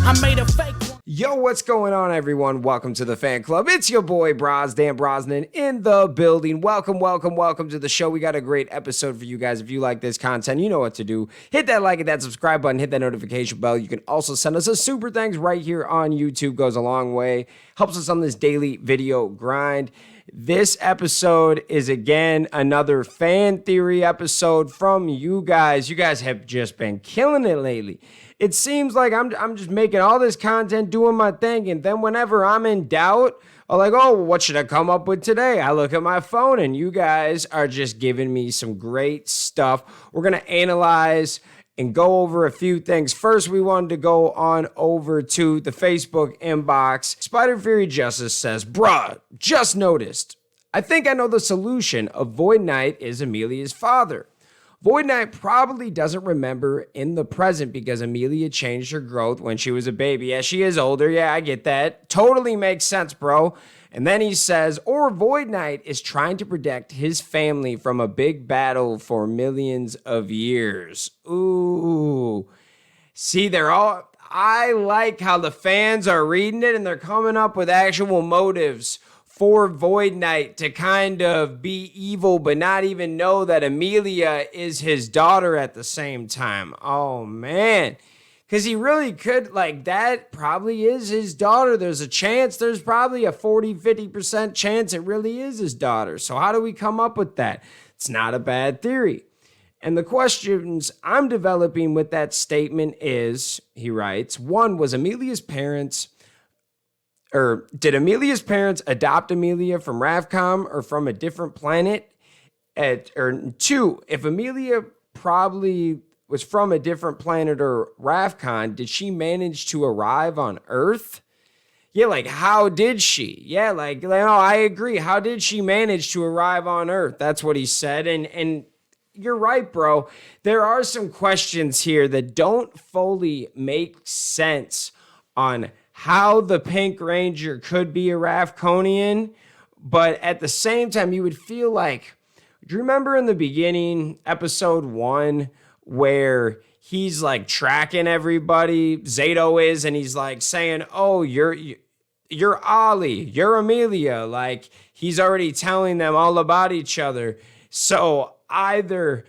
I made a fake one. Yo, what's going on, everyone? Welcome to the fan club. It's your boy Dan Brosnan in the building. Welcome to the show. We got a great episode for you guys. If you like this content, you know what to do. Hit that like and that subscribe button, hit that notification bell. You can also send us a super thanks right here on YouTube. Goes a long way. Helps us on this daily video grind. This episode is, again, another fan theory episode from you guys. You guys have just been killing it lately. It seems like I'm just making all this content, doing my thing, and then whenever I'm in doubt, I'm like, oh, what should I come up with today? I look at my phone, and you guys are just giving me some great stuff. We're going to analyze and go over a few things. First, we wanted to go on over to the Facebook inbox. Spider Fury Justice says, bruh, just noticed. I think I know the solution of Void Knight is Amelia's father. Void Knight probably doesn't remember in the present because Amelia changed her growth when she was a baby. Yeah, she is older. Yeah, I get that. Totally makes sense, bro. And then he says, or Void Knight is trying to protect his family from a big battle for millions of years. Ooh. See, I like how the fans are reading it and they're coming up with actual motives for Void Knight to kind of be evil but not even know that Amelia is his daughter at the same time. Oh, man. Because he really could, like, that probably is his daughter. There's probably a 40-50% chance it really is his daughter. So how do we come up with that? It's not a bad theory. And the questions I'm developing with that statement is, he writes, one, did Amelia's parents adopt Amelia from Rafcon or from a different planet? Or two, if Amelia probably was from a different planet or Rafcon, did she manage to arrive on Earth? Yeah, like, how did she? Yeah, like, no, I agree. How did she manage to arrive on Earth? That's what he said. And you're right, bro. There are some questions here that don't fully make sense on how the Pink Ranger could be a Rafconian, but at the same time, you would feel like, do you remember in the beginning, episode 1, where he's like tracking everybody, Zato is, and he's like saying, oh, you're Ollie, you're Amelia, like he's already telling them all about each other. So either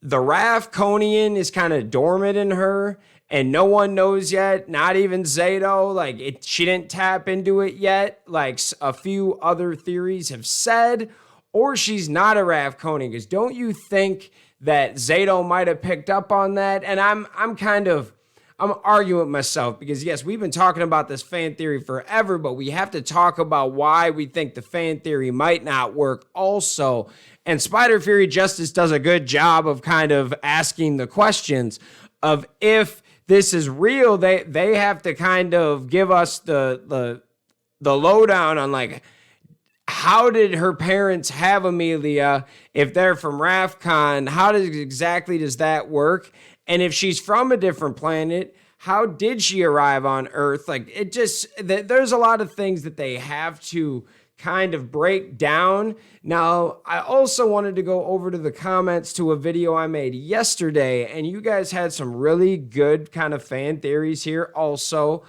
the Rafconian is kind of dormant in her, and no one knows yet, not even Zato, like she didn't tap into it yet, like a few other theories have said, or she's not a Rafconian, because don't you think that Zato might have picked up on that? And I'm arguing with myself, because yes, we've been talking about this fan theory forever, but we have to talk about why we think the fan theory might not work also. And Spider Fury Justice does a good job of kind of asking the questions of if this is real. They have to kind of give us the lowdown on, like, how did her parents have Amelia? If they're from Rafcon, how exactly does that work? And if she's from a different planet, how did she arrive on Earth? Like, there's a lot of things that they have to kind of break down. Now, I also wanted to go over to the comments to a video I made yesterday, and you guys had some really good kind of fan theories here also.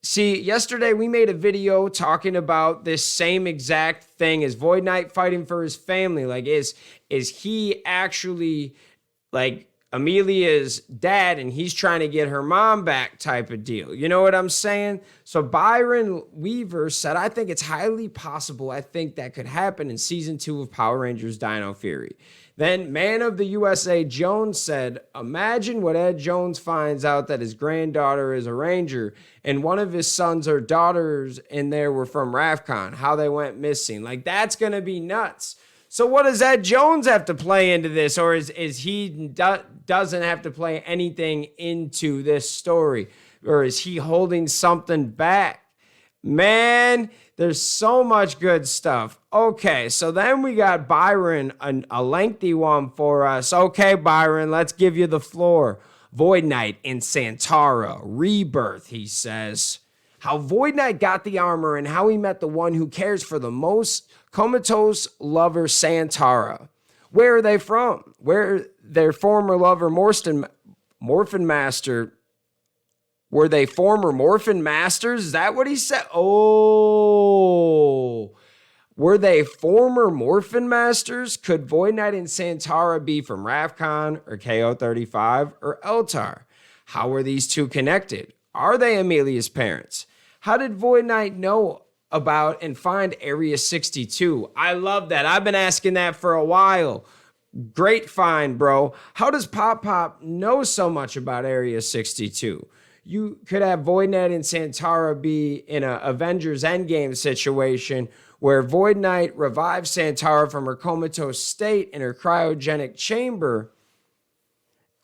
See, yesterday we made a video talking about this same exact thing. Is Void Knight fighting for his family? Like, is he actually, like, Amelia's dad and he's trying to get her mom back type of deal? You know what I'm saying? So Byron Weaver said, I think it's highly possible. I think that could happen in season 2 of Power Rangers Dino Fury. Then Man of the USA Jones said, imagine what Ed Jones finds out that his granddaughter is a Ranger and one of his sons or daughters in there were from Rafcon, how they went missing. Like, that's going to be nuts. So what does Ed Jones have to play into this? Or is he doesn't have to play anything into this story? Or is he holding something back? Man, there's so much good stuff. Okay, so then we got Byron, a lengthy one for us. Okay, Byron, let's give you the floor. Void Knight in Santara, Rebirth, he says. How Void Knight got the armor and how he met the one who cares for the most comatose lover, Santara. Where are they from? Where their former lover, Morphin Master, Were they former Morphin Masters? Is that what he said? Oh. Were they former Morphin Masters? Could Void Knight and Santara be from Rafcon or KO35 or Eltar? How were these two connected? Are they Amelia's parents? How did Void Knight know about and find Area 62? I love that. I've been asking that for a while. Great find, bro. How does Pop Pop know so much about Area 62? You could have Void Knight and Santara be in an Avengers Endgame situation where Void Knight revives Santara from her comatose state in her cryogenic chamber.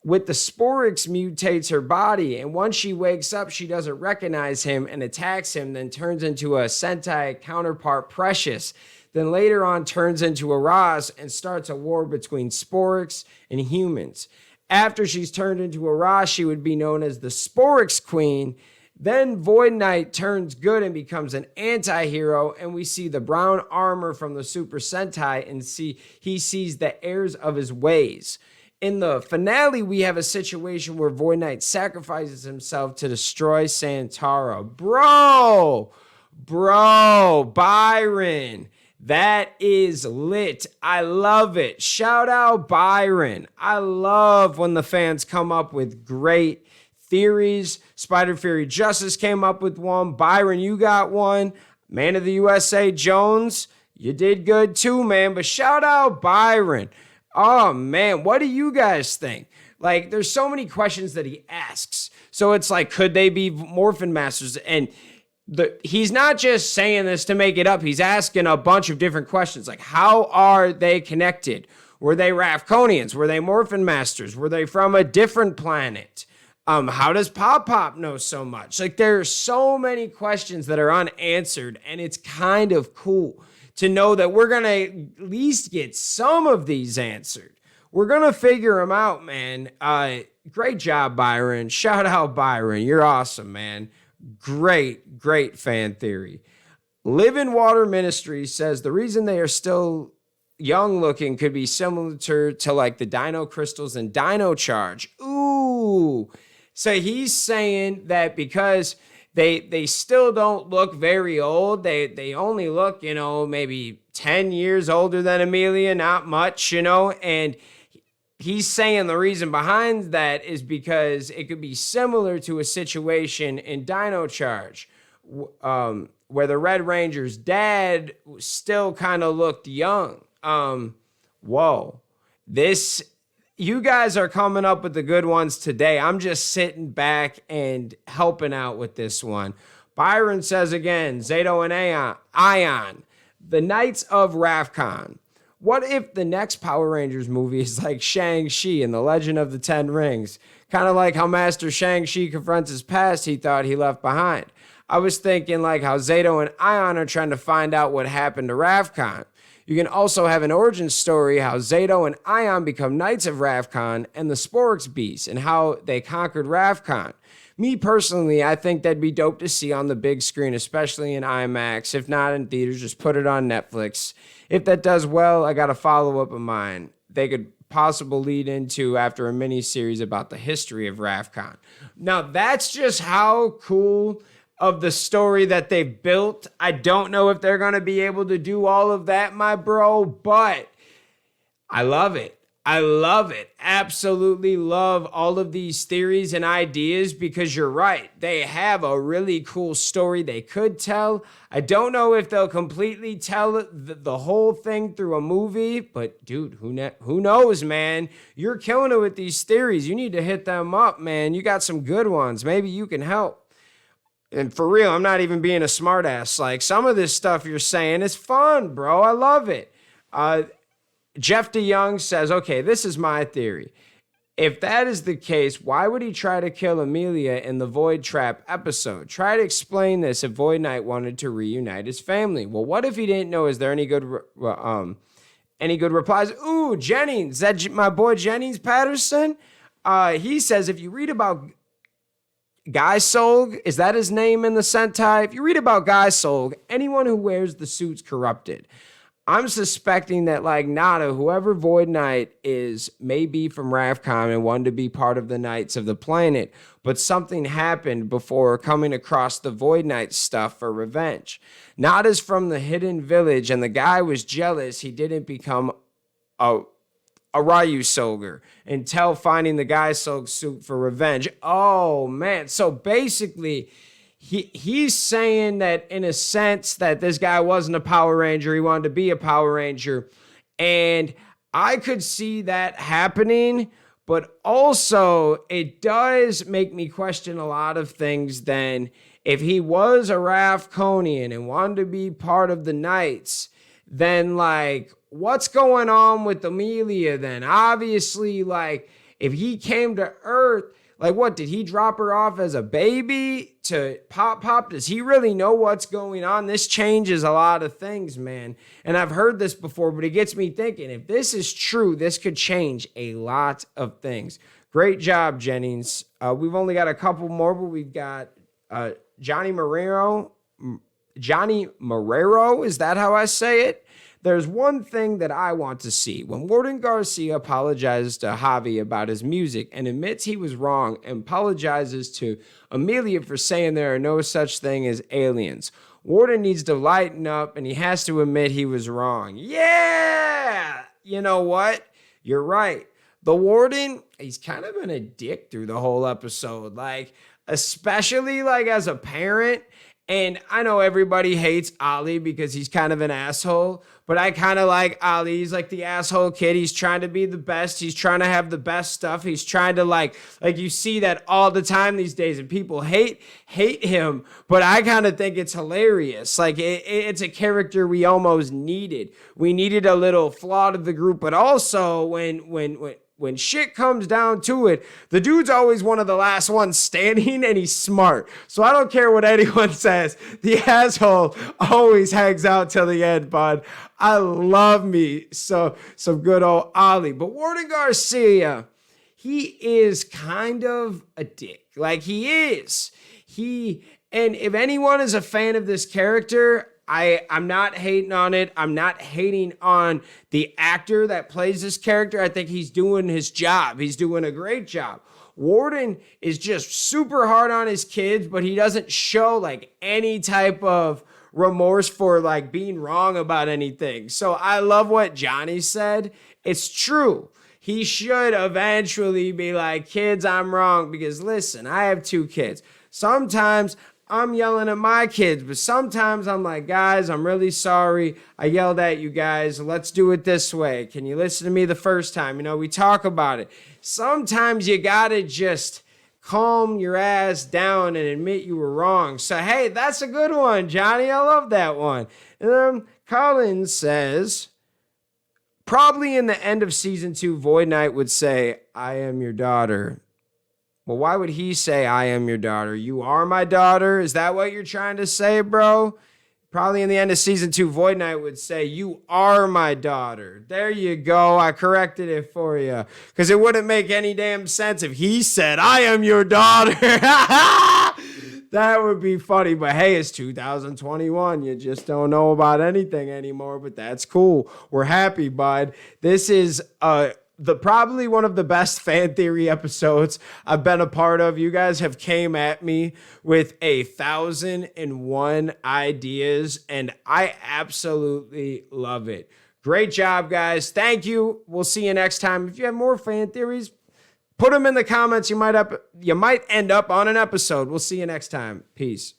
With the Sporix mutates her body, and once she wakes up, she doesn't recognize him and attacks him, then turns into a Sentai counterpart Precious. Then later on turns into a Roz and starts a war between Sporix and humans. After she's turned into a Roz, she would be known as the Sporix Queen. Then Void Knight turns good and becomes an anti-hero, and we see the brown armor from the Super Sentai, and he sees the heirs of his ways. In the finale, we have a situation where Void Knight sacrifices himself to destroy Santara. Bro, Byron, that is lit. I love it. Shout out Byron. I love when the fans come up with great theories. Spider Fury Justice came up with one. Byron, you got one. Man of the USA Jones, you did good too, man. But shout out Byron. Oh, man, what do you guys think? Like, there's so many questions that he asks. So it's like, could they be Morphin Masters? And he's not just saying this to make it up. He's asking a bunch of different questions. Like, how are they connected? Were they Rafconians? Were they Morphin Masters? Were they from a different planet? How does Pop Pop know so much? Like, there are so many questions that are unanswered, and it's kind of cool to know that we're going to at least get some of these answered. We're going to figure them out, man. Great job, Byron. Shout out, Byron. You're awesome, man. Great fan theory. Live in Water Ministry says the reason they are still young looking could be similar to like the Dino crystals and Dino Charge. Ooh. So he's saying that because they still don't look very old. They only look, maybe 10 years older than Amelia, not much, and he's saying the reason behind that is because it could be similar to a situation in Dino Charge, where the Red Ranger's dad still kind of looked young. Whoa. You guys are coming up with the good ones today. I'm just sitting back and helping out with this one. Byron says again, Zato and Ion, the Knights of Rafcon. What if the next Power Rangers movie is like Shang-Chi and the Legend of the Ten Rings? Kind of like how Master Shang-Chi confronts his past he thought he left behind. I was thinking like how Zato and Ion are trying to find out what happened to Rafcon. You can also have an origin story how Zato and Ion become Knights of Rafcon and the Sporix Beast and how they conquered Rafcon. Me personally, I think that'd be dope to see on the big screen, especially in IMAX. If not in theaters, just put it on Netflix. If that does well, I got a follow-up of mine. They could possibly lead into after a mini-series about the history of Rafcon. Now, that's just how cool of the story that they've built. I don't know if they're going to be able to do all of that, my bro, but I love it. I love it. Absolutely love all of these theories and ideas because you're right. They have a really cool story they could tell. I don't know if they'll completely tell the whole thing through a movie, but dude, who knows, man? You're killing it with these theories. You need to hit them up, man. You got some good ones. Maybe you can help. And for real, I'm not even being a smartass. Like, some of this stuff you're saying is fun, bro. I love it. Jeff DeYoung says, okay, this is my theory. If that is the case, why would he try to kill Amelia in the Void Trap episode? Try to explain this if Void Knight wanted to reunite his family. Well, what if he didn't know? Is there any good replies? Ooh, Jennings. Is that my boy Jennings Patterson? He says, if you read about Guy Solg, is that his name in the Sentai? If you read about Guy Solg, anyone who wears the suit's corrupted. I'm suspecting that like Nada, whoever Void Knight is, may be from Rafcon and wanted to be part of the Knights of the planet, but something happened before coming across the Void Knight stuff for revenge. Nada's from the Hidden Village, and the guy was jealous he didn't become a Ryu Soldier until finding the Guy Soul suit for revenge. Oh man. So basically, he's saying that in a sense that this guy wasn't a Power Ranger, he wanted to be a Power Ranger. And I could see that happening, but also it does make me question a lot of things then. If he was a Rafconian and wanted to be part of the Knights, then like what's going on with Amelia then? Obviously, like if he came to Earth, like what, did he drop her off as a baby to Pop? Does he really know what's going on? This changes a lot of things, man. And I've heard this before, but it gets me thinking, if this is true, this could change a lot of things. Great job, Jennings. We've only got a couple more, but we've got Johnny Marrero. Johnny Marrero, is that how I say it? There's one thing that I want to see. When Warden Garcia apologizes to Javi about his music and admits he was wrong and apologizes to Amelia for saying there are no such thing as aliens, Warden needs to lighten up and he has to admit he was wrong. Yeah! You know what? You're right. The Warden, he's kind of been a dick through the whole episode. Like, especially like as a parent. And I know everybody hates Ali because he's kind of an asshole, but I kind of like Ali. He's like the asshole kid. He's trying to be the best. He's trying to have the best stuff. He's trying to like you see that all the time these days, and people hate him, but I kind of think it's hilarious. Like it's a character we almost needed. We needed a little flaw to the group, but also when shit comes down to it, the dude's always one of the last ones standing, and he's smart. So I don't care what anyone says. The asshole always hangs out till the end, bud. I love me some good old Ollie. But Warden Garcia, he is kind of a dick. Like he is. And if anyone is a fan of this character, I'm not hating on it. I'm not hating on the actor that plays this character. I think he's doing his job. He's doing a great job. Warden is just super hard on his kids, but he doesn't show like any type of remorse for like being wrong about anything. So I love what Johnny said. It's true. He should eventually be like, kids, I'm wrong. Because listen, I have 2 kids. Sometimes I'm yelling at my kids, but sometimes I'm like, guys, I'm really sorry. I yelled at you guys. Let's do it this way. Can you listen to me the first time? You know, we talk about it. Sometimes you gotta just calm your ass down and admit you were wrong. So, hey, that's a good one, Johnny. I love that one. Collins says, probably in the end of season 2, Void Knight would say, I am your daughter. Well, why would he say, I am your daughter? You are my daughter? Is that what you're trying to say, bro? Probably in the end of season 2, Void Knight would say, you are my daughter. There you go. I corrected it for you. Because it wouldn't make any damn sense if he said, I am your daughter. That would be funny. But hey, it's 2021. You just don't know about anything anymore. But that's cool. We're happy, bud. This is probably one of the best fan theory episodes I've been a part of. You guys have came at me with 1,001 ideas, and I absolutely love it. Great job, guys. Thank you. We'll see you next time. If you have more fan theories, put them in the comments. You might end up on an episode. We'll see you next time. Peace.